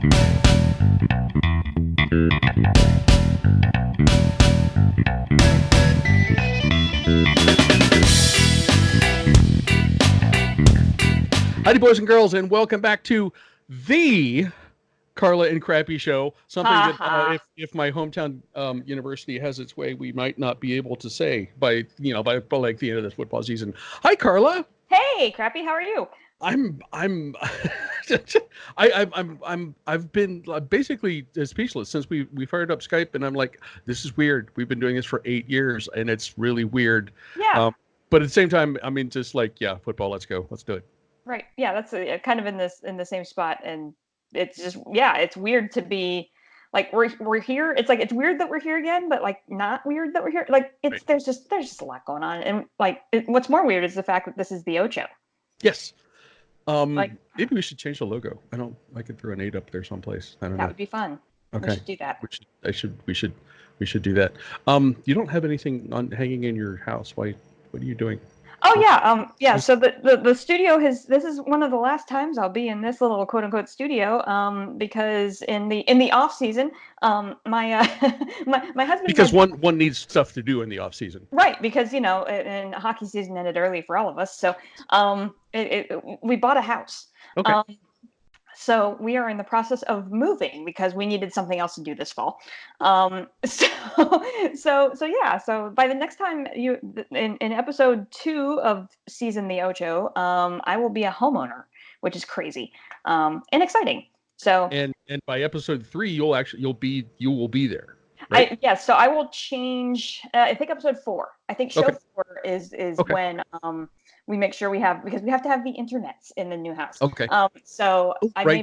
Howdy, boys and girls, and welcome back to the Carla and Crappy Show. Something that, if my hometown university has its way, we might not be able to say by like the end of this football season. Hi, Carla. Hey, Crappy. How are you? I've been basically speechless since we fired up Skype, and I'm like, this is weird. We've been doing this for 8 years, and it's really weird. Yeah. But at the same time, I mean, just like, yeah, football. Let's go. Let's do it. Right. Yeah, that's kind of in the same spot, and it's just it's weird to be like we're here. It's like it's weird that we're here again, but like not weird that we're here. Like it's Right. there's just a lot going on, and like what's more weird is the fact that this is the Ocho. Yes. Maybe we should change the logo. I could throw an 8 up there someplace. I don't know. That would be fun. Okay. We should do that. We should do that. You don't have anything hanging in your house. What are you doing? Oh yeah, so the studio this is one of the last times I'll be in this little quote unquote studio, because in the off season, my husband, because one needs stuff to do in the off season, right? Because and hockey season ended early for all of us, so we bought a house. Okay. So we are in the process of moving because we needed something else to do this fall. So by the next time in episode 2 of season the Ocho, I will be a homeowner, which is crazy and exciting. So and by episode 3, you will be there. Right? So I will change. I think episode 4. I think show 4 is okay. When we make sure because we have to have the internets in the new house. Okay. So I may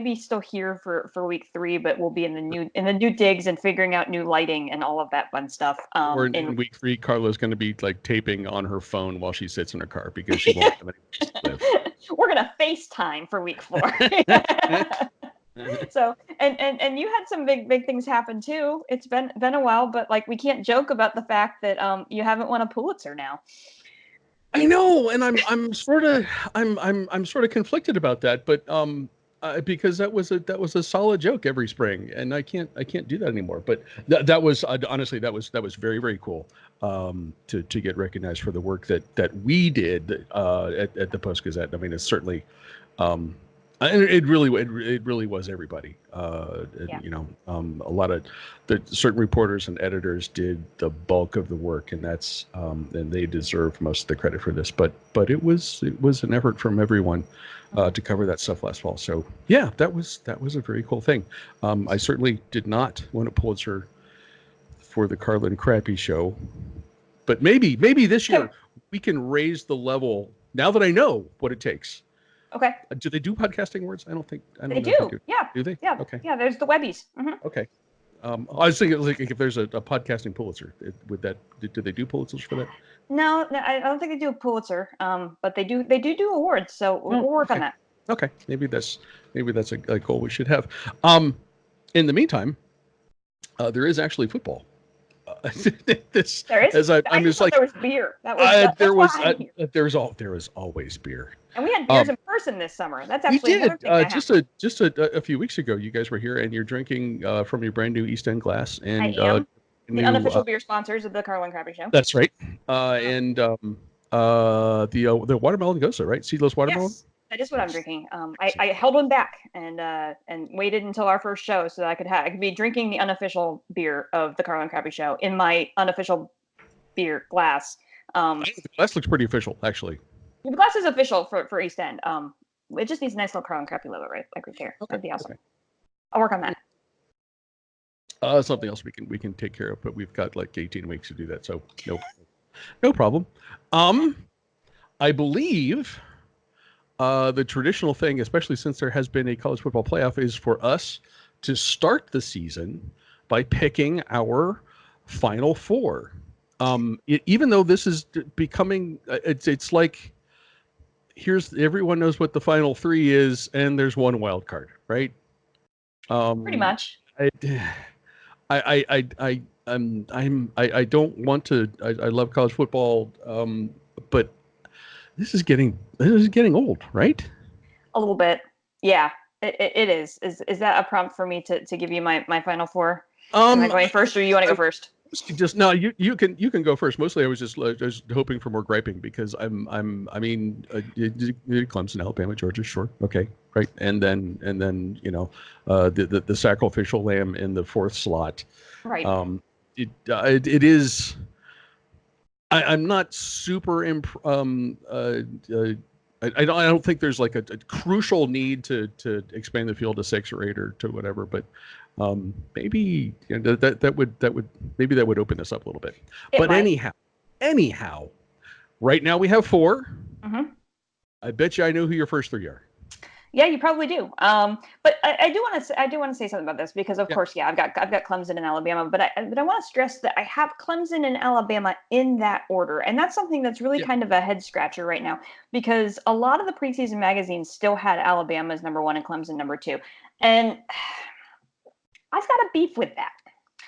be still here for week 3, but we'll be in the new digs and figuring out new lighting and all of that fun stuff. Or in week 3, Carla's going to be like taping on her phone while she sits in her car because she won't have any place to live. We're gonna FaceTime for week 4. So and you had some big things happen too. It's been a while, but like we can't joke about the fact that you haven't won a Pulitzer now. I know, and I'm sort of conflicted about that, but because that was a solid joke every spring, and I can't do that anymore. But that was honestly that was very, very cool to get recognized for the work that we did at the Post Gazette. I mean, it's certainly. And it really was everybody. A lot of certain reporters and editors did the bulk of the work, and that's and they deserve most of the credit for this. But it was an effort from everyone to cover that stuff last fall. So yeah, that was a very cool thing. I certainly did not win a Pulitzer for the Carla and Crappy Show, but maybe this year we can raise the level. Now that I know what it takes. Okay. Do they do podcasting awards? I don't know. They do. Yeah. Do they? Yeah. Okay. Yeah. There's the Webbies. Mm-hmm. Okay. I was thinking like if there's a podcasting Pulitzer, do they do Pulitzers for that? No, I don't think they do a Pulitzer. But they do awards. So we'll work on that. Okay. Maybe that's a goal we should have. In the meantime, there is actually football. There is. I'm just like there was beer. There was always beer. And we had beers in person this summer. That's actually we did. Just a few weeks ago, you guys were here and you're drinking from your brand new East End glass. And I am. The unofficial beer sponsors of the Carla and Crappy Show. That's right. And the watermelon goza, right? Seedless watermelon. Yes, that is what I'm drinking. I held one back and waited until our first show so that I could be drinking the unofficial beer of the Carla and Crappy Show in my unofficial beer glass. The glass looks pretty official, actually. The glass is official for East End. It just needs a nice little Carla and Crappy logo, right? Like right here. That'd be awesome. Okay. I'll work on that. Something else we can take care of, but we've got like 18 weeks to do that, so no problem. I believe the traditional thing, especially since there has been a college football playoff, is for us to start the season by picking our Final Four. Even though this is becoming, it's like, everyone knows what the Final Three is, and there's one wild card, right? Pretty much. I don't want to. I love college football, but this is getting old, right? A little bit, yeah. It is. Is that a prompt for me to give you my final four? Am I Um, going first, or you want to I go first? just no, you can go first. Mostly, I was just hoping for more griping because I mean, Clemson, Alabama, Georgia, sure, okay, right, and then the sacrificial lamb in the fourth slot. Right. It is. I'm not super I don't think there's like a crucial need to expand the field to 6 or 8 or to whatever, but maybe that would maybe that would open this up a little bit. It But might. anyhow, right now we have 4. Hmm. I bet you I know who your first 3 are. Yeah, you probably do. But I do want to say something about this because, of Yeah, course, yeah, I've got Clemson and Alabama, but I want to stress that I have Clemson and Alabama in that order, and that's something that's really yeah. kind of a head scratcher right now because a lot of the preseason magazines still had Alabama as number one and Clemson number two, and I've got a beef with that.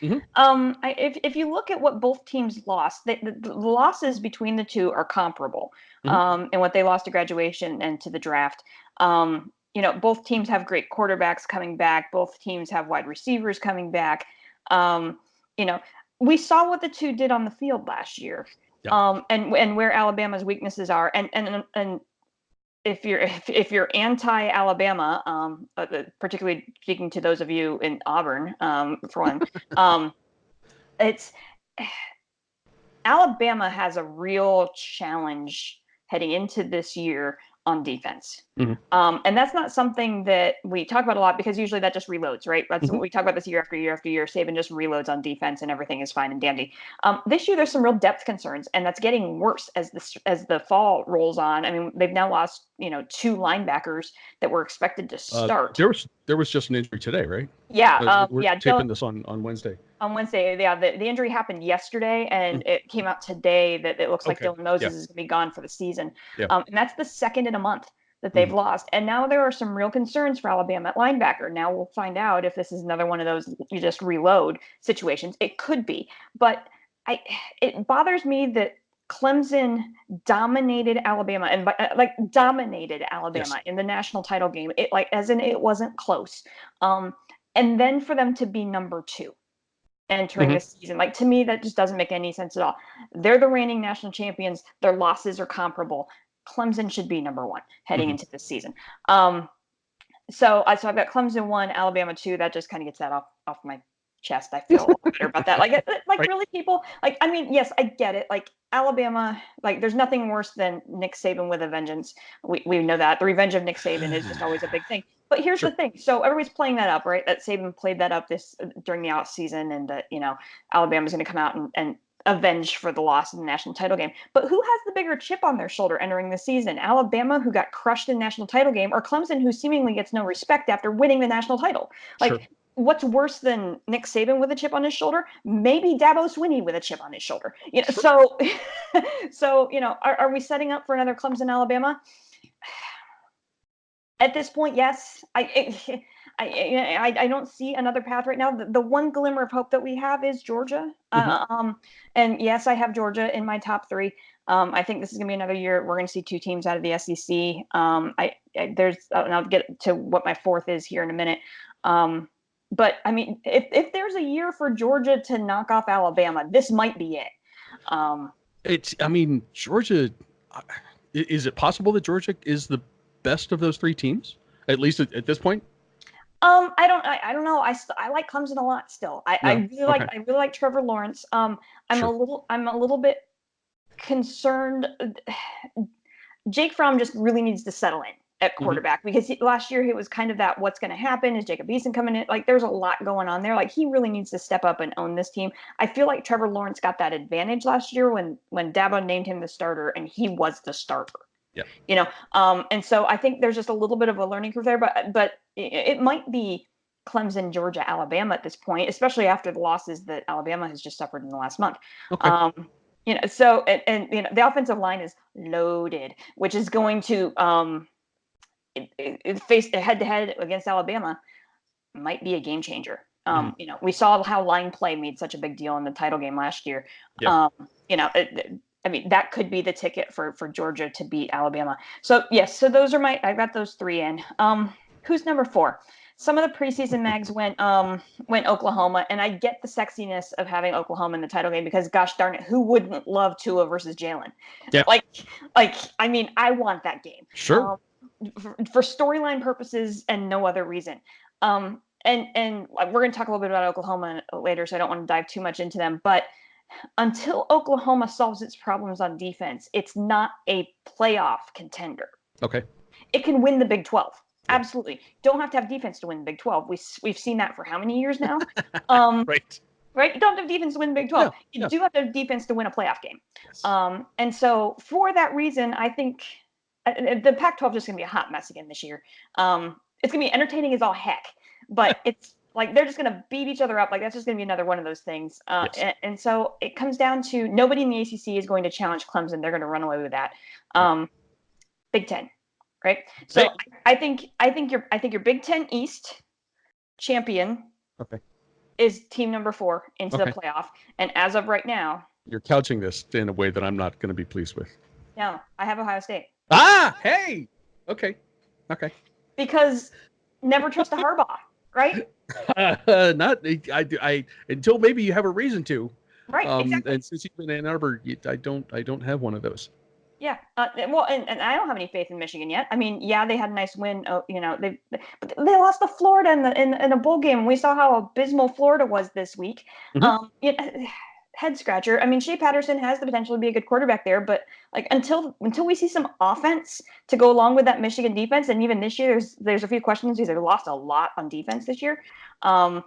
Hmm. If you look at what both teams lost, the losses between the two are comparable. Hmm. And what they lost to graduation and to the draft. Both teams have great quarterbacks coming back. Both teams have wide receivers coming back. Um, you know, we saw what the two did on the field last year. Yeah. And where Alabama's weaknesses are. And if you're anti-Alabama, particularly speaking to those of you in Auburn, for one, it's Alabama has a real challenge heading into this year on defense. Hmm. And that's not something that we talk about a lot because usually that just reloads, right? That's Hmm. what we talk about this year after year after year. Saban just reloads on defense and everything is fine and dandy. This year there's some real depth concerns, and that's getting worse as the fall rolls on. I mean, they've now lost 2 linebackers that were expected to start. There was just an injury today, right? Yeah, We're yeah. taping this on Wednesday. On Wednesday, yeah, the injury happened yesterday, and Mhm. it came out today that it looks like Okay. Dylan Yeah. Moses is going to be gone for the season. Yeah. And that's the second in a month that they've Mhm. lost. And now there are some real concerns for Alabama at linebacker. Now we'll find out if this is another one of those you just reload situations. It could be, but I it bothers me that Clemson dominated Alabama and dominated Yes. Alabama in the national title game. It like as in it wasn't close. Um, and then for them to be number 2 entering Hmm. the season. Like to me, that just doesn't make any sense at all. They're the reigning national champions. Their losses are comparable. Clemson should be number 1 heading Hmm. into this season. So I've got Clemson 1, Alabama 2. That just kind of gets that off my chest. I feel a little better about that. Like Right. really, people. Like I mean, yes, I get it. Like Alabama, like there's nothing worse than Nick Saban with a vengeance. We know that the revenge of Nick Saban is just always a big thing. But here's the Sure. thing. So everybody's playing that up, right? That Saban played that up this during the out season, and that Alabama's going to come out and avenge for the loss in the national title game. But who has the bigger chip on their shoulder entering the season? Alabama, who got crushed in the national title game, or Clemson, who seemingly gets no respect after winning the national title? Sure. Like, what's worse than Nick Saban with a chip on his shoulder? Maybe Dabo Swinney with a chip on his shoulder. Sure. So are we setting up for another Clemson Alabama? At this point, yes. I don't see another path right now. The one glimmer of hope that we have is Georgia. Hmm. And yes, I have Georgia in my top 3. I think this is going to be another year we're going to see 2 teams out of the SEC. And I'll get to what my 4th is here in a minute. But I mean, if there's a year for Georgia to knock off Alabama, this might be it. I mean, Georgia. Is it possible that Georgia is the best of those 3 teams, at least at this point? I don't know. I like Clemson a lot still. Yeah. Okay. I really like Trevor Lawrence. I'm Sure. a little bit concerned. Jake Fromm just really needs to settle in at Hmm. quarterback because last year he was kind of that what's going to happen, is Jacob Eason coming in? Like there's a lot going on there. Like he really needs to step up and own this team. I feel like Trevor Lawrence got that advantage last year when Dabo named him the starter and he was the starter. Yeah. And so I think there's just a little bit of a learning curve there, but it might be Clemson, Georgia, Alabama at this point, especially after the losses that Alabama has just suffered in the last month. Okay. So the offensive line is loaded, which is going to face head to head against Alabama might be a game changer. Mhm. We saw how line play made such a big deal in the title game last year. Yeah. I mean, that could be the ticket for Georgia to beat Alabama. So yes, so those are I've got those 3 in. Who's number 4? Some of the preseason mags went Oklahoma, and I get the sexiness of having Oklahoma in the title game because, gosh darn it, who wouldn't love Tua versus Jalen? Yeah. Like, I mean, I want that game. Sure. For storyline purposes and no other reason. And we're going to talk a little bit about Oklahoma later, so I don't want to dive too much into them. But until Oklahoma solves its problems on defense, it's not a playoff contender. Okay. It can win the Big 12. Absolutely. Don't have to have defense to win the Big 12. We've seen that for how many years now? Right. Right? You don't have defense to win the Big 12. You do have to have defense to win a playoff game. Yes. And so for that reason, I think the Pac-12 is just going to be a hot mess again this year. It's going to be entertaining as all heck, but it's like they're just going to beat each other up. Like that's just going to be another one of those things. Yes. And so it comes down to nobody in the ACC is going to challenge Clemson. They're going to run away with that. Big Ten. Right. So I think your Big Ten East champion is team number 4 into the playoff. And as of right now, you're couching this in a way that I'm not going to be pleased with. No, I have Ohio State. Hey. Okay. Because never trust a Harbaugh, right? Not I until maybe you have a reason to. Right. Exactly. And since you've been in Ann Arbor, I don't have one of those. Yeah. Well, and I don't have any faith in Michigan yet. I mean, yeah, they had a nice win. They lost to Florida in a bowl game. And we saw how abysmal Florida was this week. Mm-hmm. Head scratcher. I mean, Shea Patterson has the potential to be a good quarterback there, but like until we see some offense to go along with that Michigan defense, and even this year, there's a few questions because they lost a lot on defense this year. I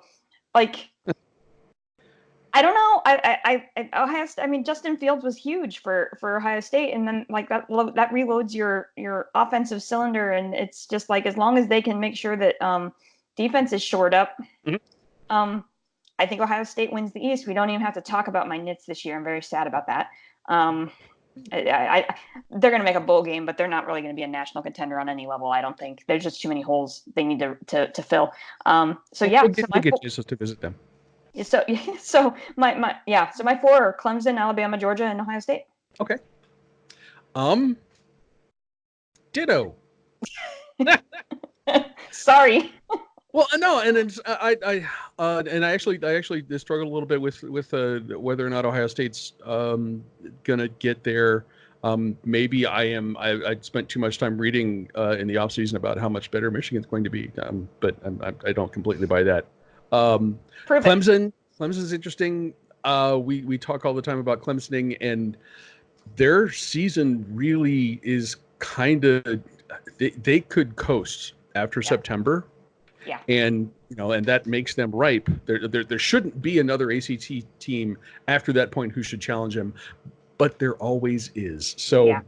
don't know. Ohio State, I mean, Justin Fields was huge for Ohio State, and then like that reloads your offensive cylinder, and it's just like as long as they can make sure that defense is shored up. Mm-hmm. I think Ohio State wins the East. We don't even have to talk about my Knits this year. I'm very sad about that. They're going to make a bowl game, but they're not really going to be a national contender on any level. I don't think there's just too many holes they need to fill. We'll get Jesus to visit them. So my 4 are Clemson, Alabama, Georgia, and Ohio State. Okay. Ditto. Sorry. Well, no, and it's I actually struggled a little bit with whether or not Ohio State's gonna get there. Maybe I spent too much time reading in the offseason about how much better Michigan's going to be, but I don't completely buy that. Clemson's interesting. We talk all the time about Clemsoning, and their season really is kind of they could coast after September. Yeah. And and that makes them ripe. There shouldn't be another ACT team after that point who should challenge them, but there always is. So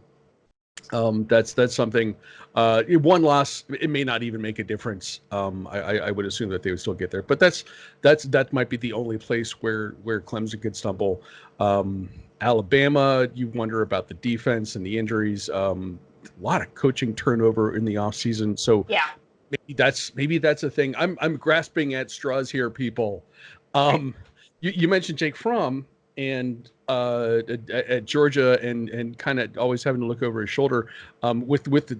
that's something. One loss, it may not even make a difference. I would assume that they would still get there, but that might be the only place where Clemson could stumble. Alabama, you wonder about the defense and the injuries. A lot of coaching turnover in the offseason. So maybe that's a thing. I'm grasping at straws here, people. You mentioned Jake Fromm and at Georgia and kind of always having to look over his shoulder with the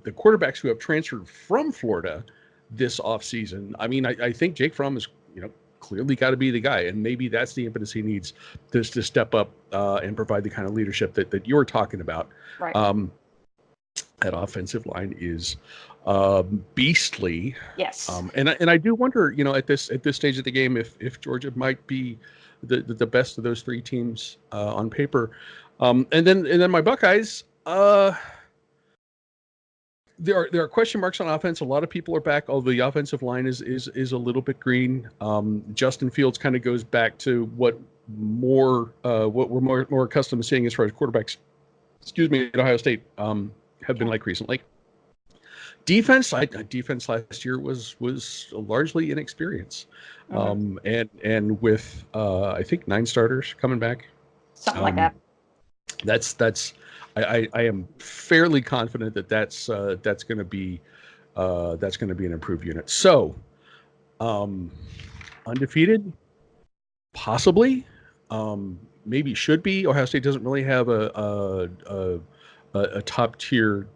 quarterbacks who have transferred from Florida this offseason. I mean, I think Jake Fromm is clearly got to be the guy, and maybe that's the impetus he needs to step up and provide the kind of leadership that you're talking about. Right. That offensive line is beastly. Yes. And I do wonder, at this stage of the game, if Georgia might be the best of those 3 teams on paper. And then my Buckeyes, there are question marks on offense. A lot of people are back, although the offensive line is a little bit green. Justin Fields kind of goes back to what we're more accustomed to seeing as far as quarterbacks, at Ohio State have been like recently. Defense last year was largely inexperience. And with I think 9 starters coming back, something like that. I am fairly confident that's going to be an improved unit. So undefeated, possibly, maybe should be. Ohio State doesn't really have a top tier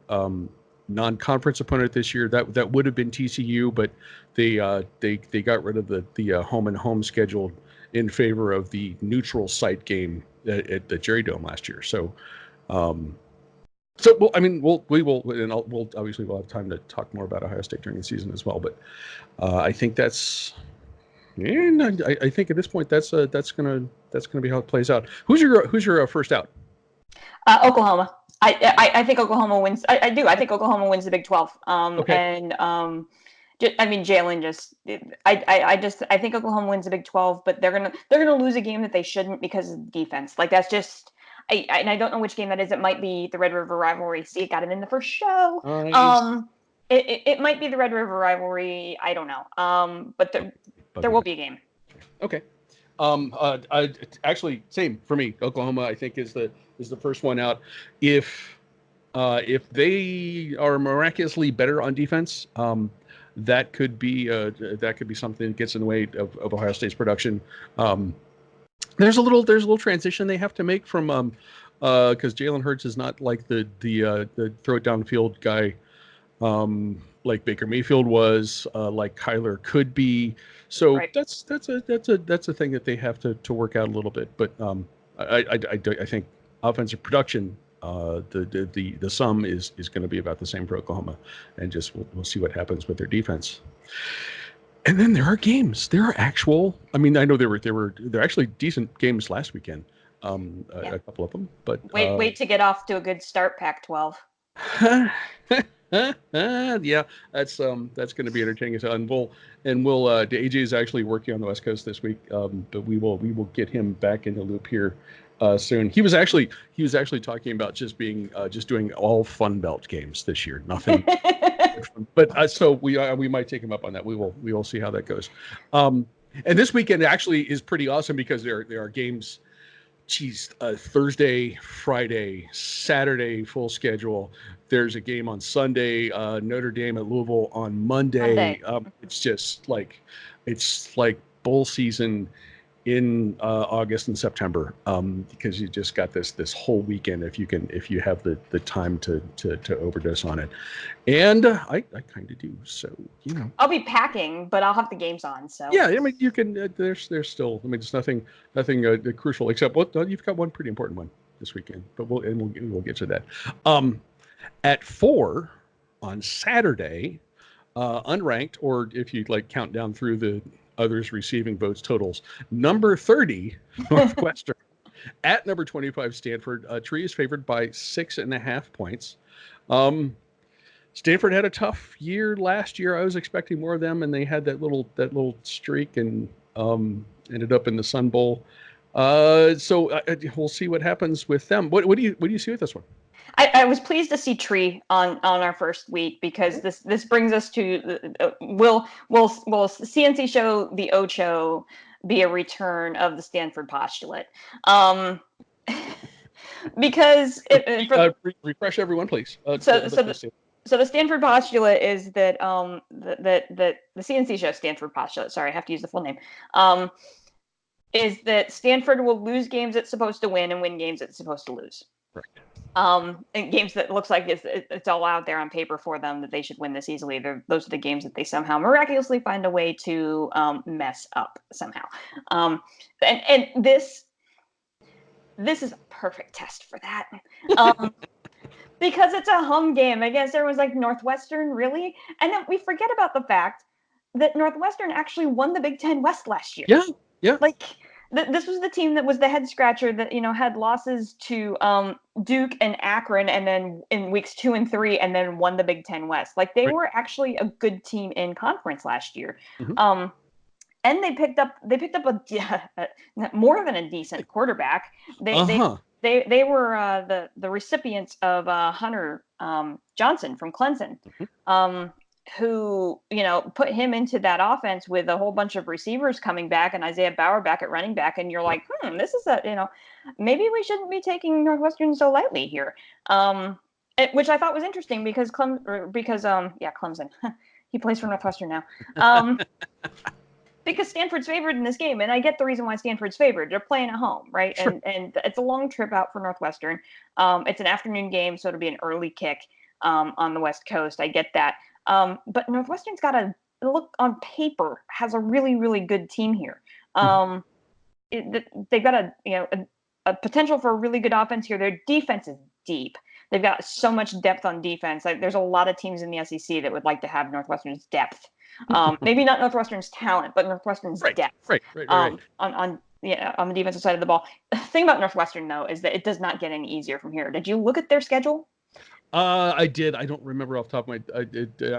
non-conference opponent this year. That would have been TCU, but they got rid of the home and home schedule in favor of the neutral site game at the Jerry Dome last year. So, well, I mean, we'll obviously we'll have time to talk more about Ohio State during the season as well. But I think that's. Yeah, I think at this point that's gonna be how it plays out. Who's your first out? Oklahoma. I think Oklahoma wins. I do. I think Oklahoma wins the Big 12. Okay. And I mean, Jalen just. I think Oklahoma wins the Big 12, but they're gonna lose a game that they shouldn't because of defense. Like that's just. And I don't know which game that is. It might be the Red River rivalry. See, it got it in the first show. It might be the Red River rivalry. I don't know. But there will be a game. Okay. Actually, same for me. Oklahoma, I think, is the first one out. If they are miraculously better on defense, that could be something that gets in the way of Ohio State's production. There's a little transition they have to make from because Jalen Hurts is not like the throw it downfield guy like Baker Mayfield was, like Kyler could be. So right. that's a thing that they have to work out a little bit. But I think offensive production, the sum is going to be about the same for Oklahoma, and just we'll see what happens with their defense. And then there are games. There are actual. I mean, I know there were actually decent games last weekend. A couple of them, but wait to get off to a good start, Pac-12. Yeah, that's going to be entertaining. So, and we'll AJ is actually working on the West Coast this week, but we will get him back in the loop here soon. He was actually talking about just doing all Fun Belt games this year, nothing. But so we might take him up on that. We will see how that goes. And this weekend actually is pretty awesome because there are games. Thursday, Friday, Saturday, full schedule. There's a game on Sunday, Notre Dame at Louisville on Monday. It's like bowl season in August and September, because you just got this whole weekend if you have the time to overdose on it. And I kind of do. So, I'll be packing, but I'll have the games on. So yeah, I mean, you can. There's still. I mean, there's nothing crucial except you've got one pretty important one this weekend. But we'll get to that. At 4 on Saturday, unranked, or if you count down through the others receiving votes totals, number 30 Northwestern at number 25 Stanford. Tree is favored by 6.5 points. Stanford had a tough year last year. I was expecting more of them, and they had that little streak and ended up in the Sun Bowl. So we'll see what happens with them. What do you see with this one? I was pleased to see Tree on our first week because this brings us to will CNC show the Ocho be a return of the Stanford postulate? Because refresh everyone, please. So the Stanford postulate is that the CNC show Stanford postulate. Sorry, I have to use the full name. Is that Stanford will lose games it's supposed to win and win games it's supposed to lose. Right. And games that looks like it's all out there on paper for them that they should win this easily. Those are the games that they somehow miraculously find a way to mess up somehow. And this is a perfect test for that. Because it's a home game. I guess there was Northwestern, really? And then we forget about the fact that Northwestern actually won the Big Ten West last year. Yeah. This was the team that was the head scratcher that, had losses to Duke and Akron, and then in weeks 2 and 3, and then won the Big Ten West. They were actually a good team in conference last year. Mm-hmm. And they picked up a more than a decent quarterback. They were the recipients of Hunter Johnson from Clemson, who put him into that offense with a whole bunch of receivers coming back and Isaiah Bauer back at running back, and you're like, this is maybe we shouldn't be taking Northwestern so lightly here, which I thought was interesting because Clemson, he plays for Northwestern now. Because Stanford's favored in this game, and I get the reason why Stanford's favored. They're playing at home, right? Sure. And it's a long trip out for Northwestern. It's an afternoon game, so it'll be an early kick. on the West Coast. I get that. But Northwestern's got a look on paper has a really, really good team here. They've got a potential for a really good offense here. Their defense is deep. They've got so much depth on defense. Like, there's a lot of teams in the SEC that would like to have Northwestern's depth. Maybe not Northwestern's talent, but Northwestern's depth. Right. On the defensive side of the ball. The thing about Northwestern, though, is that it does not get any easier from here. Did you look at their schedule? I did. I don't remember off the top of my.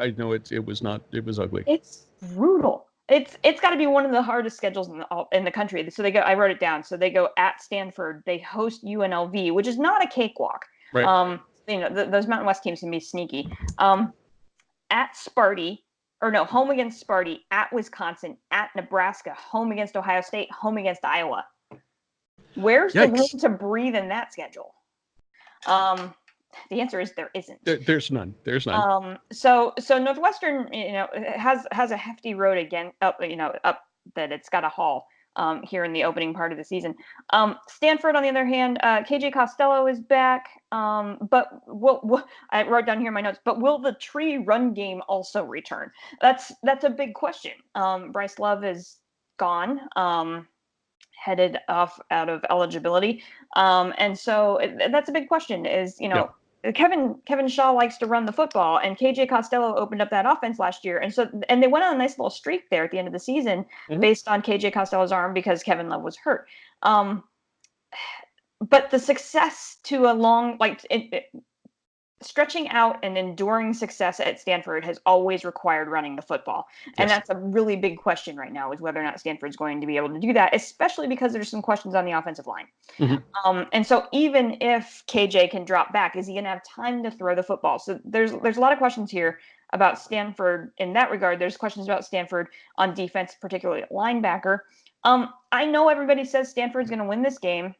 I know it was not. It was ugly. It's brutal. It's got to be one of the hardest schedules in the country. So they go. I wrote it down. So they go at Stanford. They host UNLV, which is not a cakewalk. Right. Those Mountain West teams can be sneaky. At Sparty, or no, home against Sparty. At Wisconsin. At Nebraska. Home against Ohio State. Home against Iowa. Where's the room to breathe in that schedule? The answer is there isn't. There's none. So Northwestern, has a hefty road again up that it's got to haul here in the opening part of the season. Stanford, on the other hand, KJ Costello is back. But I wrote down here in my notes. But will the tree run game also return? That's a big question. Bryce Love is gone. Headed off out of eligibility. And so that's a big question is, Kevin Shaw likes to run the football, and KJ Costello opened up that offense last year. And they went on a nice little streak there at the end of the season based on KJ Costello's arm because Kevin Love was hurt. But the success to a long, stretching out and enduring success at Stanford has always required running the football. And that's a really big question right now, is whether or not Stanford's going to be able to do that, especially because there's some questions on the offensive line. And so even if KJ can drop back, is he going to have time to throw the football? So there's a lot of questions here about Stanford in that regard. There's questions about Stanford on defense, particularly at linebacker. I know everybody says Stanford's going to win this game,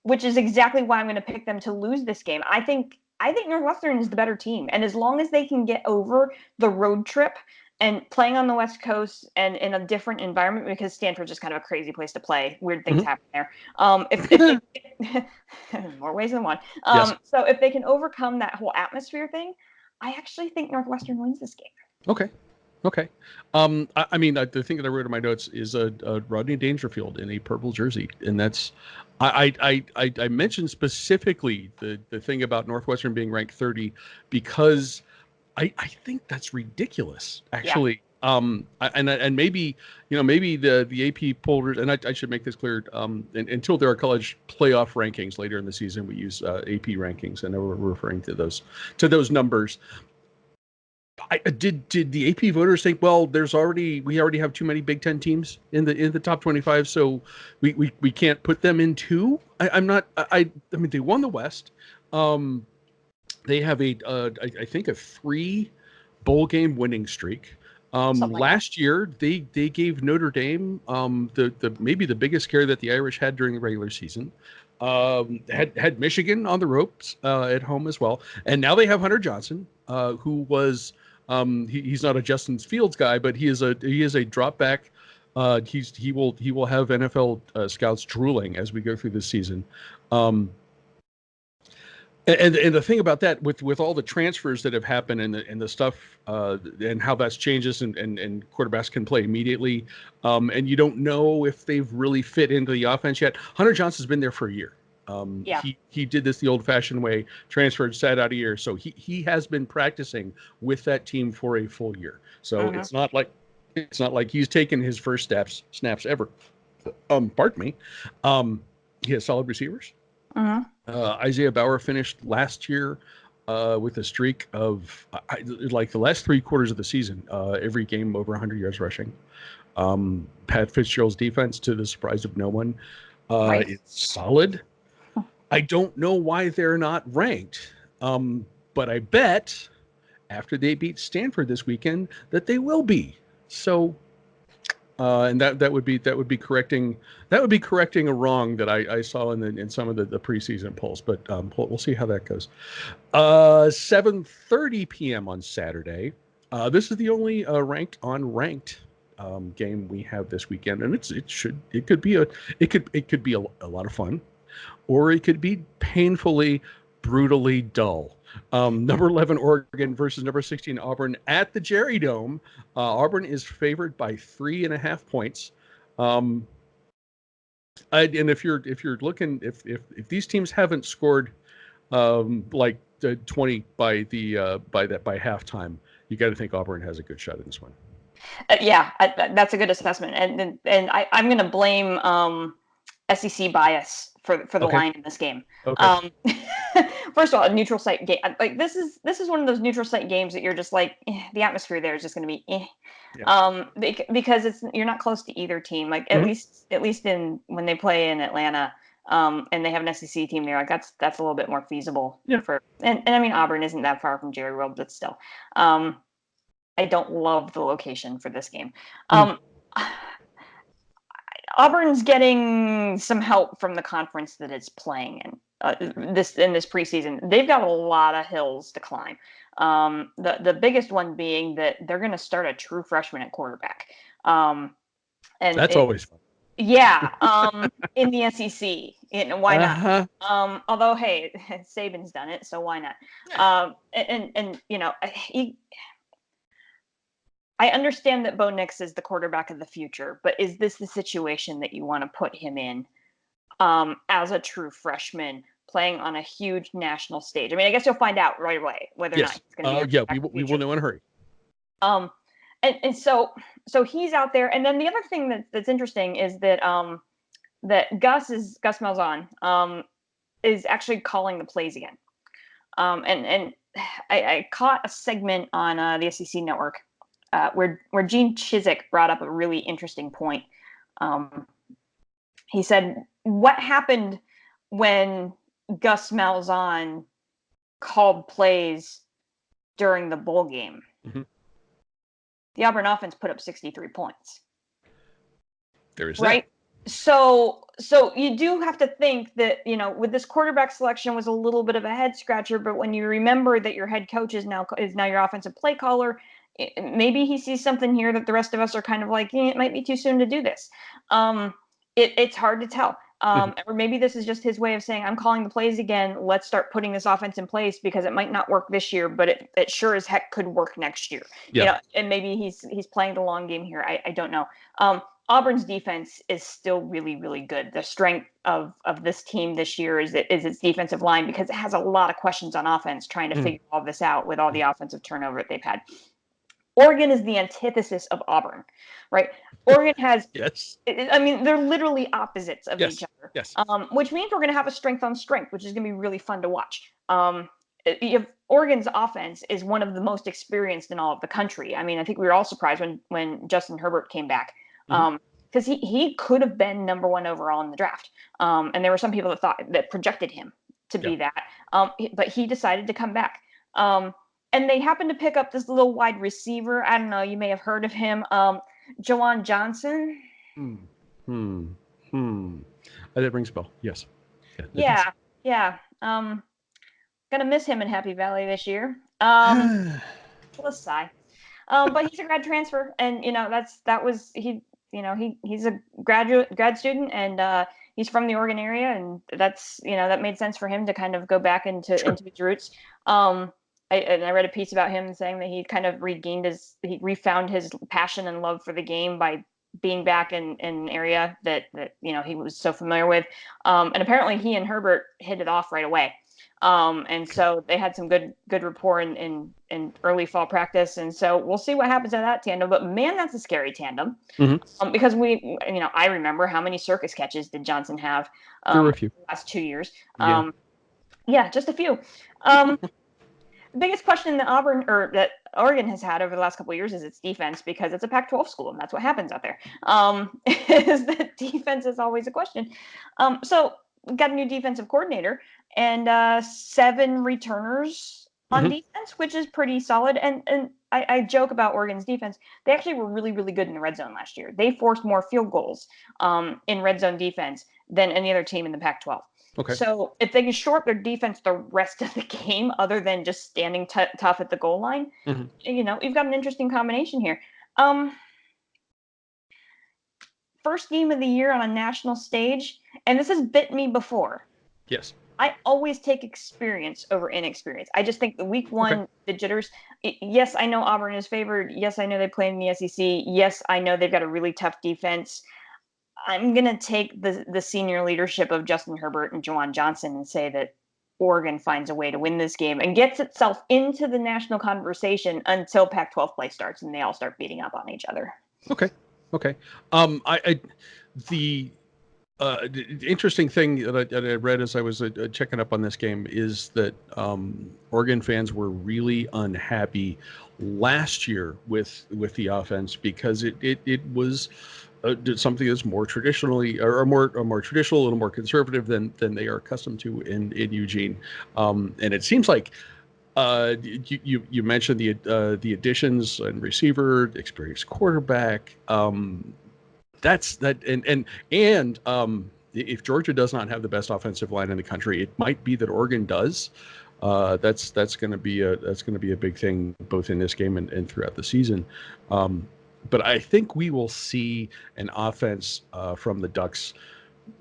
which is exactly why I'm going to pick them to lose this game. I think Northwestern is the better team. And as long as they can get over the road trip and playing on the West Coast and in a different environment, because Stanford's just kind of a crazy place to play. Weird things happen there. More ways than one. So if they can overcome that whole atmosphere thing, I actually think Northwestern wins this game. Okay. The thing that I wrote in my notes is a Rodney Dangerfield in a purple jersey, and that's I mentioned specifically the thing about Northwestern being ranked 30 because I think that's ridiculous, actually. And maybe the AP pollers, and I should make this clear, until there are college playoff rankings later in the season, we use AP rankings, and we're referring to those numbers. Did the AP voters think, well, we already have too many Big Ten teams in the top 25, so we can't put them in two? I mean, they won the West. They have I think a 3 bowl game winning streak. Last year they gave Notre Dame maybe the biggest scare that the Irish had during the regular season. Had Michigan on the ropes at home as well, and now they have Hunter Johnson, who was he's not a Justin Fields guy, but he is a drop back. He will have NFL scouts drooling as we go through this season. And the thing about that, with all the transfers that have happened and the stuff and how that's changes and quarterbacks can play immediately, and you don't know if they've really fit into the offense yet. Hunter Johnson's been there for a year. He did this the old-fashioned way, transferred, sat out a year, so he has been practicing with that team for a full year. So it's not like he's taken his first snaps ever. Pardon me. He has solid receivers. Isaiah Bauer finished last year with a streak of like the last 3 quarters of the season, every game over 100 yards rushing. Pat Fitzgerald's defense, to the surprise of no one, it's solid. I don't know why they're not ranked, but I bet after they beat Stanford this weekend that they will be. So, and that would be correcting a wrong that I saw in some of the preseason polls. But we'll see how that goes. 7:30 p.m. on Saturday. This is the only ranked game we have this weekend, and it could be a lot of fun, or it could be painfully, brutally dull. Number 11 Oregon versus number 16 Auburn at the Jerry Dome. Auburn is favored by 3.5 points. And if you're looking, if these teams haven't scored like 20 by by halftime, you got to think Auburn has a good shot in this one. Yeah, that's a good assessment, and I'm going to blame SEC bias for the Okay. line in this game. Okay. First of all, a neutral site game, like this is one of those neutral site games that you're just like, the atmosphere there is just going to be Yeah. because you're not close to either team. Like at least in when they play in Atlanta, and they have an SEC team there, like that's a little bit more feasible Yeah. for. And I mean Auburn isn't that far from Jerry World, but still, I don't love the location for this game. Auburn's getting some help from the conference that it's playing in this preseason. They've got a lot of hills to climb. The biggest one being that they're going to start a true freshman at quarterback. And That's always fun. Yeah, in the SEC. Why not? Uh-huh. Although, hey, Saban's done it, so why not? And you know, I understand that Bo Nix is the quarterback of the future, but is this the situation that you want to put him in as a true freshman playing on a huge national stage? I mean, I guess you'll find out right away whether or not he's going to be. Yeah, we will know in a hurry. And so he's out there, and then the other thing that's interesting is that that Gus Malzahn is actually calling the plays again. And I caught a segment on the SEC network. Where Gene Chizik brought up a really interesting point. He said, "What happened when Gus Malzahn called plays during the bowl game? Mm-hmm. The Auburn offense put up 63 points. There is right. That. So you do have to think that, you know, with this quarterback selection was a little bit of a head scratcher, but when you remember that your head coach is now your offensive play caller." Maybe he sees something here that the rest of us are kind of like, it might be too soon to do this. It's hard to tell. Or maybe this is just his way of saying, I'm calling the plays again. Let's start putting this offense in place because it might not work this year, but it sure as heck could work next year. Yeah. You know, and maybe he's playing the long game here. I don't know. Auburn's defense is still really, really good. The strength of this team this year is its defensive line, because it has a lot of questions on offense trying to figure all this out with all the offensive turnover that they've had. Oregon is the antithesis of Auburn, right? Oregon has, yes. I mean, they're literally opposites of each other. Yes. Which means we're going to have a strength on strength, which is going to be really fun to watch. Oregon's offense is one of the most experienced in all of the country. I mean, I think we were all surprised when Justin Herbert came back, because he could have been number 1 overall in the draft. And there were some people that projected him to be that. But he decided to come back. And they happened to pick up this little wide receiver. I don't know. You may have heard of him. Jawan Johnson. That rings a bell. Yes. Yeah. Gonna miss him in Happy Valley this year. Let's sigh. But he's a grad transfer, and you know he's a grad student, and he's from the Oregon area, and that made sense for him to kind of go back into his roots. I read a piece about him saying that he kind of refound his passion and love for the game by being back in an area that he was so familiar with. And apparently he and Herbert hit it off right away. And so they had some good rapport in early fall practice. And so we'll see what happens in that tandem. But man, that's a scary tandem. Because I remember how many circus catches did Johnson have there were a few. the last 2 years. Just a few. The biggest question that Oregon has had over the last couple of years is its defense, because it's a Pac-12 school, and that's what happens out there. Is that defense is always a question. So we got a new defensive coordinator and 7 returners on defense, which is pretty solid. And I joke about Oregon's defense. They actually were really, really good in the red zone last year. They forced more field goals in red zone defense than any other team in the Pac-12. Okay. So if they can shore up their defense the rest of the game, other than just standing tough at the goal line, you've got an interesting combination here. First game of the year on a national stage, and this has bit me before. Yes. I always take experience over inexperience. I just think the week Okay. one, the jitters. Yes, I know Auburn is favored. Yes, I know they play in the SEC. Yes, I know they've got a really tough defense. I'm gonna take the senior leadership of Justin Herbert and Juwan Johnson and say that Oregon finds a way to win this game and gets itself into the national conversation until Pac-12 play starts and they all start beating up on each other. Okay. Okay. I the interesting thing that I read as I was checking up on this game is that Oregon fans were really unhappy last year with the offense because it was something that's more traditionally or more traditional, a little more conservative than they are accustomed to in Eugene, and it seems like you mentioned the additions and receiver, experienced quarterback. That's that and if Georgia does not have the best offensive line in the country, it might be that Oregon does. That's going to be a big thing both in this game and throughout the season. But I think we will see an offense from the Ducks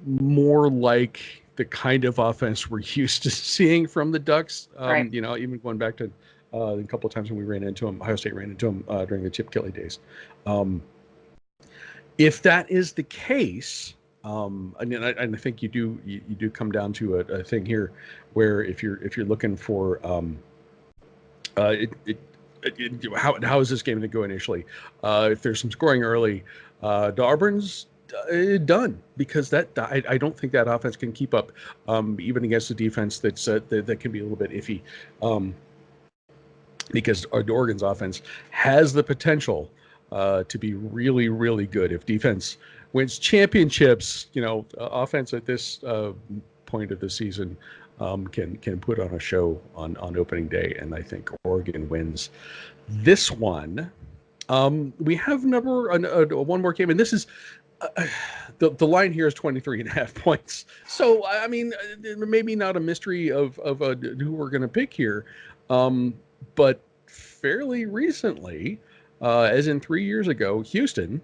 more like the kind of offense we're used to seeing from the Ducks. Right. Even going back to a couple of times when we ran into them, Ohio State ran into them during the Chip Kelly days. If that is the case, and I think you do come down to a thing here where if you're looking for how is this game going to go initially? If there's some scoring early, Auburn's done because I don't think that offense can keep up even against a defense that can be a little bit iffy because Oregon's offense has the potential to be really, really good. If defense wins championships, offense at this point of the season can put on a show on opening day, and I think Oregon wins this one. We have one more game, and this is the line here is 23.5 points. So I mean, maybe not a mystery of who we're going to pick here, but fairly recently, as in 3 years ago, Houston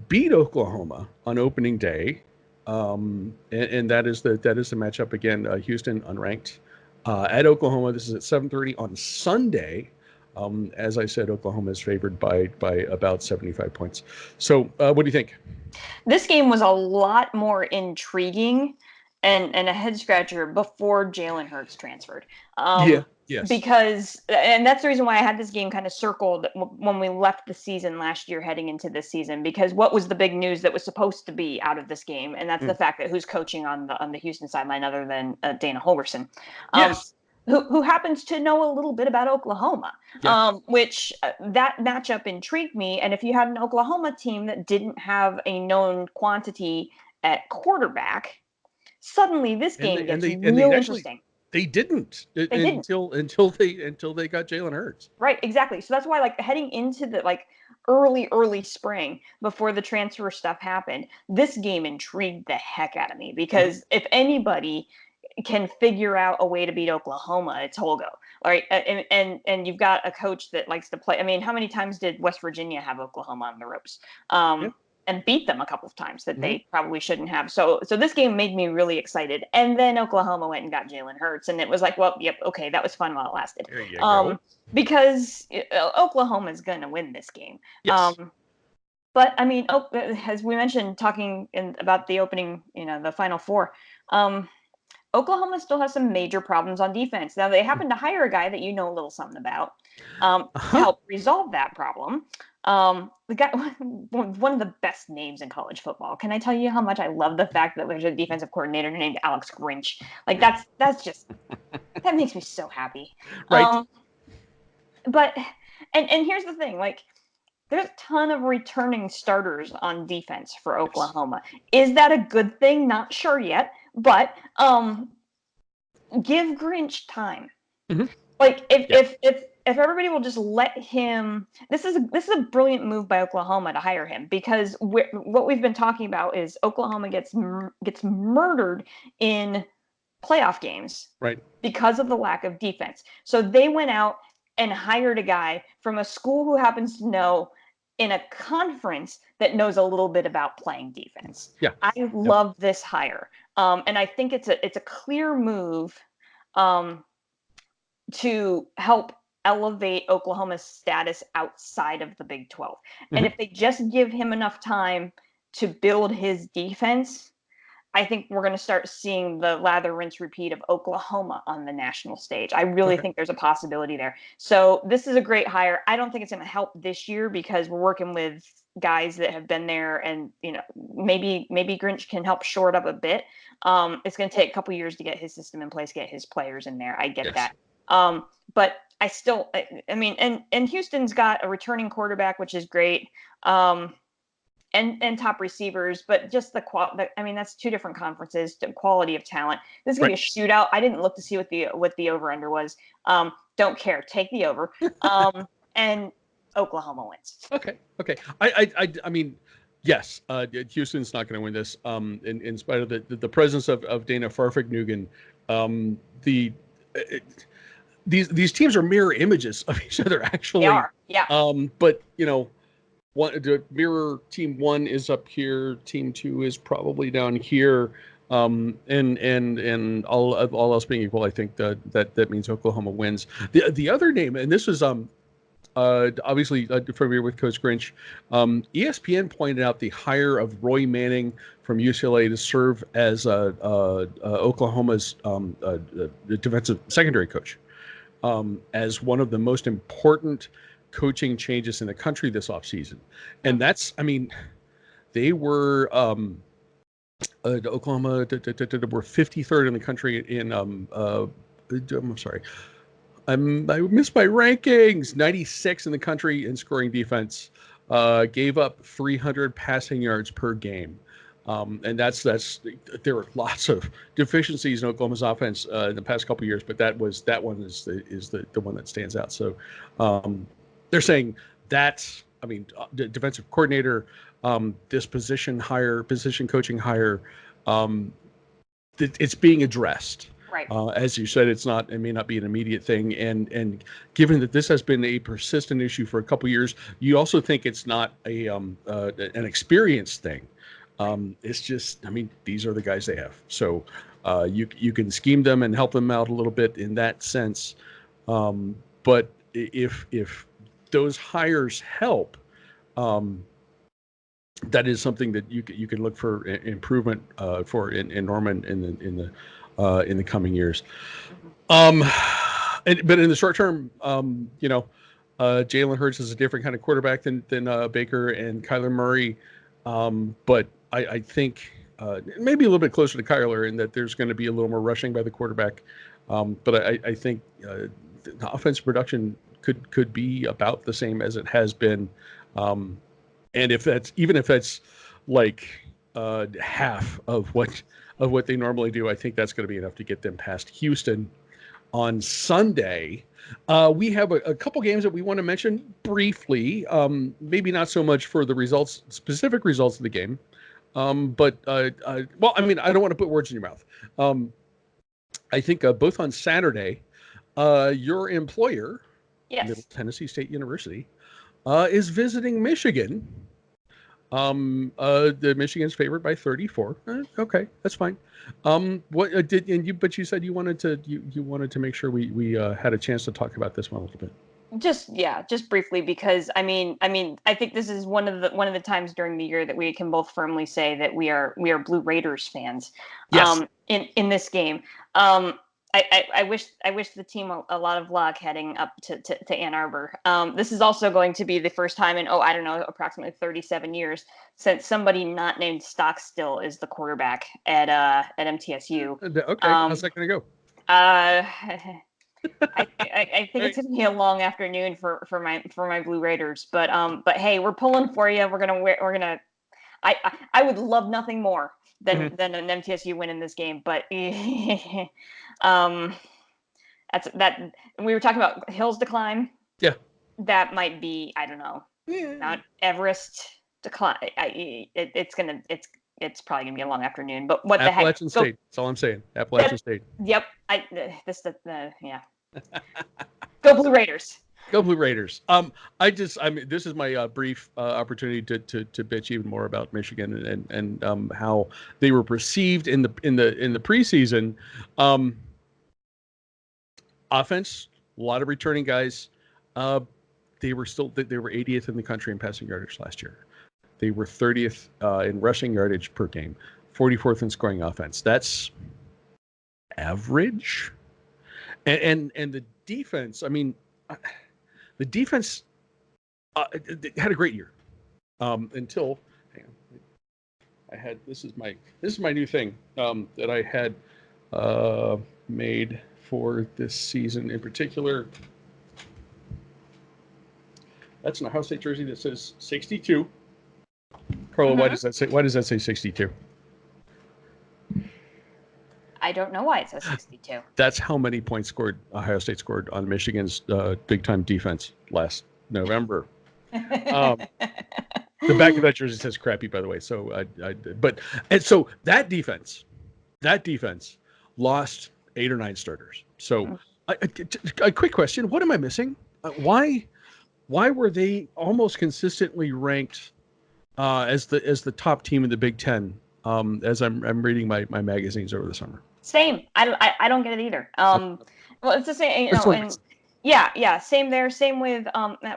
beat Oklahoma on opening day, and that is the matchup again. Houston unranked at Oklahoma. This is at 7:30 on Sunday. As I said, Oklahoma is favored by about 75 points. So, what do you think? This game was a lot more intriguing and a head scratcher before Jalen Hurts transferred. Yeah. Yes. And that's the reason why I had this game kind of circled when we left the season last year heading into this season, because what was the big news that was supposed to be out of this game? And that's the fact that who's coaching on the Houston sideline other than Dana Holgorsen. Yes. Who happens to know a little bit about Oklahoma, Yeah. which that matchup intrigued me. And if you had an Oklahoma team that didn't have a known quantity at quarterback, suddenly this And game they and gets they and they real actually interesting. they didn't They didn't. until they got Jalen Hurts. Right, exactly. So that's why, like, heading into the early spring before the transfer stuff happened, this game intrigued the heck out of me Mhm. because if anybody can figure out a way to beat Oklahoma, it's Holgo. All right, and you've got a coach that likes to play. I mean, how many times did West Virginia have Oklahoma on the ropes? Yeah. And beat them a couple of times that Hmm. they probably shouldn't have. So this game made me really excited. And then Oklahoma went and got Jalen Hurts, and it was like, well, yep, okay, that was fun while it lasted. There you go. Because Oklahoma's going to win this game. Yes. But I mean, as we mentioned, talking about the opening, the Final Four, Oklahoma still has some major problems on defense. Now, they happen to hire a guy that you know a little something about to Uh-huh. help resolve that problem. The guy, one of the best names in college football. Can I tell you how much I love the fact that there's a defensive coordinator named Alex Grinch? Like that's just that makes me so happy. Right. Um, but and here's the thing, like there's a ton of returning starters on defense for Yes. Oklahoma. Is that a good thing? Not sure yet, but give Grinch time. Hmm. Like Yeah. if everybody will just let him, this is a brilliant move by Oklahoma to hire him because what we've been talking about is Oklahoma gets murdered in playoff games Right. because of the lack of defense. So they went out and hired a guy from a school who happens to know in a conference that knows a little bit about playing defense. Yeah. I love this hire. And I think it's a clear move to help elevate Oklahoma's status outside of the Big 12. And if they just give him enough time to build his defense, I think we're going to start seeing the lather, rinse, repeat of Oklahoma on the national stage. I really think there's a possibility there. So this is a great hire. I don't think it's going to help this year because we're working with guys that have been there, and maybe Grinch can help shore it up a bit. It's going to take a couple years to get his system in place, get his players in there. I get that. But I still, I mean, and Houston's got a returning quarterback, which is great. And top receivers, but just that's two different conferences, the quality of talent. This is going to be a shootout. I didn't look to see what the over-under was. Don't care. Take the over. And Oklahoma wins. Okay. I mean, yes, Houston's not going to win this. In spite of the presence of Dana Farfignugan, these teams are mirror images of each other, actually. They are. Yeah. But the mirror team 1 is up here, team 2 is probably down here, and all else being equal, I think that means Oklahoma wins. The other name, and this was obviously familiar with Coach Grinch. ESPN pointed out the hire of Roy Manning from UCLA to serve as Oklahoma's defensive secondary coach, as one of the most important coaching changes in the country this offseason. And that's, I mean, they were Oklahoma were 53rd in the country in I'm sorry, I missed my rankings. 96 in the country in scoring defense. Gave up 300 passing yards per game. And that's there were lots of deficiencies in Oklahoma's offense in the past couple of years, but that one is the one that stands out. So they're saying that's, I mean, defensive coordinator, this position coaching hire, it's being addressed. Right. As you said, it may not be an immediate thing. And given that this has been a persistent issue for a couple of years, you also think it's not an experienced thing. It's just, I mean, these are the guys they have. So you can scheme them and help them out a little bit in that sense. But if those hires help, that is something that you can look for improvement for in Norman in the coming years. But in the short term, Jalen Hurts is a different kind of quarterback than Baker and Kyler Murray. But I think maybe a little bit closer to Kyler in that there's going to be a little more rushing by the quarterback. But I think the offensive production could be about the same as it has been. And if that's like half of what they normally do, I think that's going to be enough to get them past Houston on Sunday. We have a couple games that we want to mention briefly, maybe not so much for the specific results of the game. But well, I mean, I don't want to put words in your mouth. I think both on Saturday, your employer, yes, Middle Tennessee State University, is visiting Michigan. The Michigan's favored by 34. Okay, that's fine. But you said you wanted to make sure we had a chance to talk about this one a little bit. Just briefly, because I mean, I think this is one of the times during the year that we can both firmly say that we are Blue Raiders fans. Yes. In this game. I wish the team a lot of luck heading up to Ann Arbor. This is also going to be the first time in approximately 37 years since somebody not named Stockstill is the quarterback at MTSU. Okay, how's that going to go? I think it's going to be a long afternoon for my Blue Raiders, but hey, we're pulling for you. We're gonna. I would love nothing more than an MTSU win in this game, but that's that. We were talking about hills to climb. Yeah, that might be, I don't know, Mount Everest to climb. It's probably gonna be a long afternoon. But what Appalachian the heck? State. That's all I'm saying. Appalachian State. Yep. Yeah. Go Blue Raiders. Go Blue Raiders. I mean, this is my brief opportunity to bitch even more about Michigan and how they were perceived in the preseason. Um, Offense, a lot of returning guys. Uh, they were 80th in the country in passing yardage last year. They were 30th in rushing yardage per game, 44th in scoring offense. That's average. And the defense. I mean, the defense had a great year until hang on, I had this is my new thing that I had made for this season in particular. That's an Ohio State jersey that says 62. Carla, why does that say? Why does that say 62? I don't know why it says 62. That's how many points Ohio State scored on Michigan's big time defense last November. The back of that jersey says crappy, by the way. So so that defense lost 8 or 9 starters. So a quick question: what am I missing? Why were they almost consistently ranked as the top team in the Big Ten? As I'm reading my magazines over the summer. Same. I don't get it either. Well, it's the same. You know, and yeah. Same there. Same with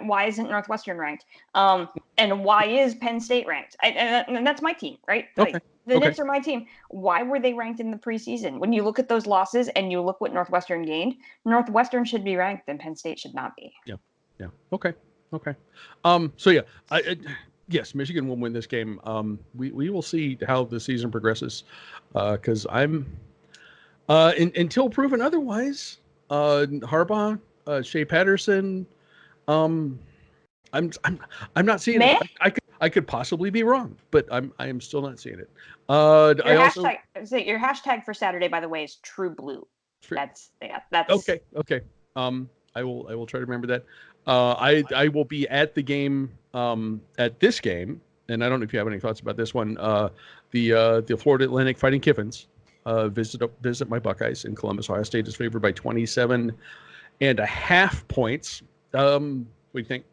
why isn't Northwestern ranked? And why is Penn State ranked? And that's my team, right? Okay. Like, the Knicks are my team. Why were they ranked in the preseason? When you look at those losses and you look what Northwestern gained, Northwestern should be ranked, and Penn State should not be. Yeah. Okay. So yeah, yes, Michigan will win this game. We will see how the season progresses, because I'm until proven otherwise. Harbaugh, Shea Patterson. I'm not seeing it. I could possibly be wrong, but I am still not seeing it. Your hashtag for Saturday, by the way, is True Blue. That's okay. I will try to remember that. I will be at the game at this game, and I don't know if you have any thoughts about this one. The Florida Atlantic Fighting Kiffins visit my Buckeyes in Columbus. Ohio State is favored by 27.5 points. What do you think?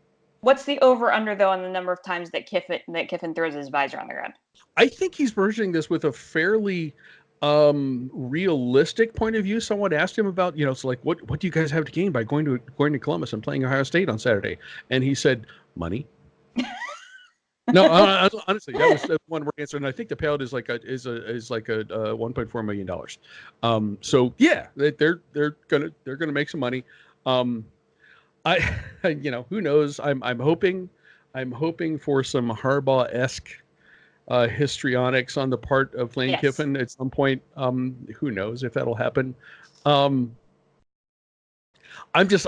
What's the over/under though on the number of times that Kiffin throws his visor on the ground? I think he's versioning this with a fairly realistic point of view. Someone asked him about, it's like, what do you guys have to gain by going to Columbus and playing Ohio State on Saturday? And he said, money. No, honestly, that was one word answer, and I think the payout is like a $1.4 million. So yeah, they're gonna make some money. Who knows? I'm hoping for some Harbaugh-esque histrionics on the part of Lane Kiffin at some point. Who knows if that'll happen? It's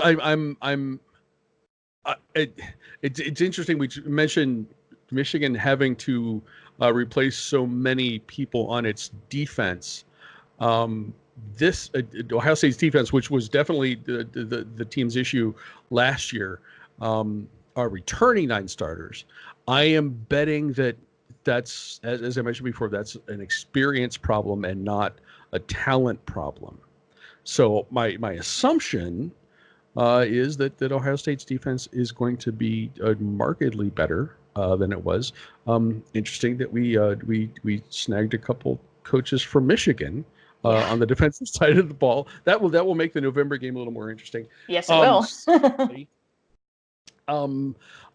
interesting. We mentioned Michigan having to replace so many people on its defense. This Ohio State's defense, which was definitely the team's issue last year, are returning 9 starters. I am betting that's as I mentioned before, that's an experience problem and not a talent problem. So my assumption is that Ohio State's defense is going to be markedly better than it was. Interesting that we snagged a couple coaches from Michigan on the defensive side of the ball. That will make the November game a little more interesting. Yes, it will.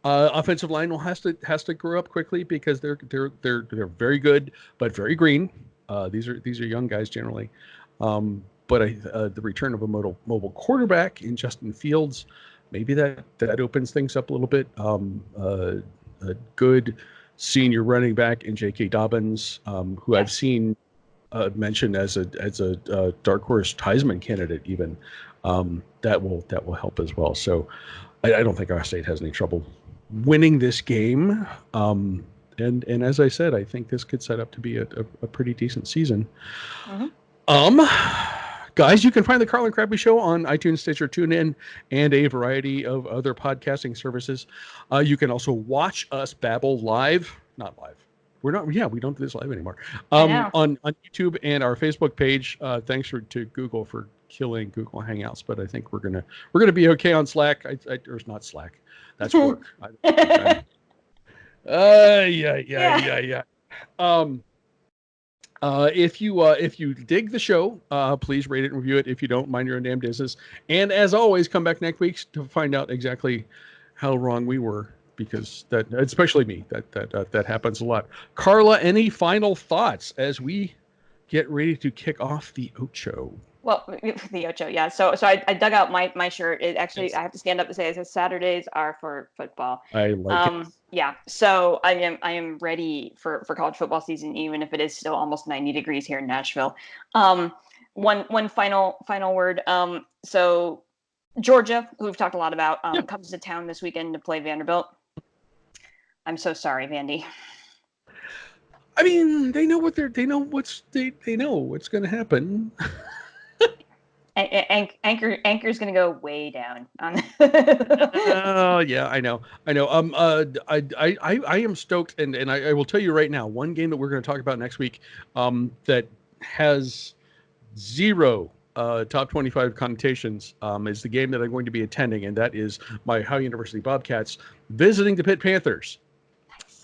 Offensive line has to grow up quickly because they're very good but very green. These are young guys generally. But the return of a mobile quarterback in Justin Fields, maybe that opens things up a little bit. A good senior running back in J.K. Dobbins, who I've seen mentioned as a dark horse Heisman candidate even. That will help as well. So I don't think Ohio State has any trouble winning this game. And as I said, I think this could set up to be a pretty decent season. Guys, you can find the Carla and Crappy Show on iTunes, Stitcher, TuneIn, and a variety of other podcasting services. You can also watch us babble live. Not live. We don't do this live anymore. On YouTube and our Facebook page. Thanks to Google for killing Google Hangouts, but I think we're gonna be okay on Slack. Or it's not Slack. That's work. Yeah. If you dig the show, please rate it and review it. If you don't, mind your own damn business. And as always, come back next week to find out exactly how wrong we were, because that, especially me, that happens a lot. Carla, any final thoughts as we get ready to kick off the Ocho? Well, the Ocho, yeah. So I dug out my shirt. It actually, yes. I have to stand up and say it says Saturdays are for football. I like it. Yeah. So I am ready for college football season, even if it is still almost 90 degrees here in Nashville. One final word. So Georgia, who we've talked a lot about, comes to town this weekend to play Vanderbilt. I'm so sorry, Vandy. I mean, they know what's going to happen. Anchor's going to go way down. Oh yeah, I know. I am stoked, and I will tell you right now, one game that we're going to talk about next week, that has zero top 25 connotations, is the game that I'm going to be attending, and that is my Ohio University Bobcats visiting the Pitt Panthers.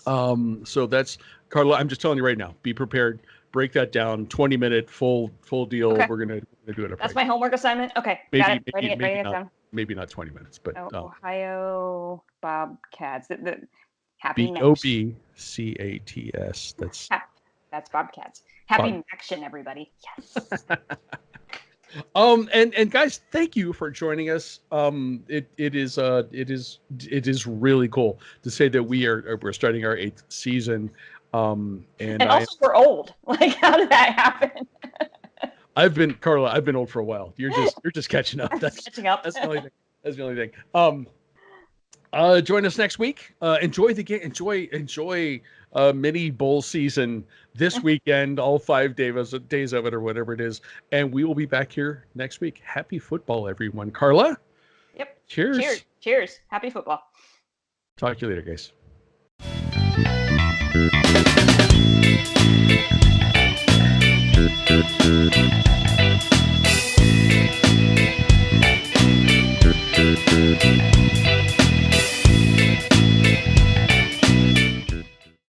So that's, Carla, I'm just telling you right now, be prepared. Break that down. 20-minute full deal. Okay. We're gonna do it. That's my homework assignment. Okay, got it. Writing it down. Maybe not 20 minutes, but Ohio Bobcats. The happy Bobcats. That's Bobcats. Happy action, everybody. Yes. And guys, thank you for joining us. It is really cool to say that we're starting our 8th season. And also we're old. Like, how did that happen? Carla, I've been old for a while. You're just catching up. That's catching up. That's the only thing. That's the only thing. Join us next week. Enjoy the game. Enjoy mini bowl season this weekend, all 5 days of it, or whatever it is. And we will be back here next week. Happy football, everyone. Carla? Yep. Cheers. Happy football. Talk to you later, guys.